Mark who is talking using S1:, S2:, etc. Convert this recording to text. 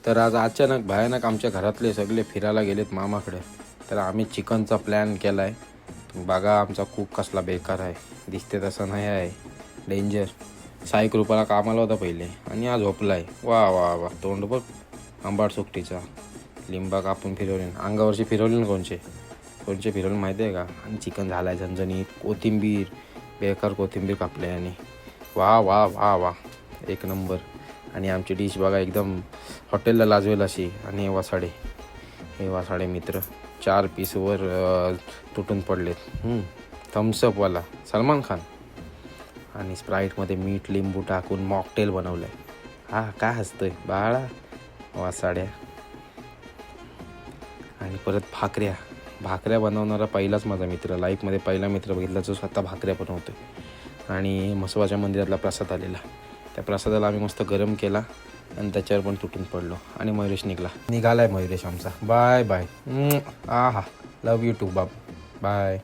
S1: तर आज अचानक भयानक आमच्या घरातले सगळे फिरायला गेलेत मामाकडे. तर आम्ही चिकनचा प्लॅन केला आहे. बघा आमचा कुक कसला बेकार आहे, दिसते तसं नाही आहे, डेंजर. 6 रुपयाला कामाला होता पहिले आणि आज झोपला आहे. वा वा वा, तोंड बघ आंबाट सुकटीचा. लिंबा कापून फिरवले, अंगावरची फिरवले ना कोणचे फिरवले माहिती आहे का. आणि चिकन झाला आहे झणझणीत, कोथिंबीर, बेकार कोथिंबीर कापले आणि वा वा वा वा, एक नंबर. आणि आमची डिश बघा एकदम हॉटेलला लाजवेल अशी. आणि हे वासाडे मित्र 4 पीसवर तुटून पडलेत. थम्सअपवाला सलमान खान. आणि स्प्राईटमध्ये मीठ लिंबू टाकून मॉकटेल बनवलं आहे. हा काय हसतोय बाळा, वासाड्या. आणि परत भाकऱ्या बनवणारा पहिलाच माझा मित्र, लाईफमध्ये पहिला मित्र बघितला जो स्वतः भाकऱ्या बनवतो. आणि म्हसवाच्या मंदिरातला प्रसाद आलेला, त्या प्रसादाला आम्ही मस्त गरम केला आणि त्याच्यावर पण तुटून पडलो. आणि मयुरेश निघाला आहे मयुरेश आमचा. Bye bye. हा लव यू टू बाब. बाय.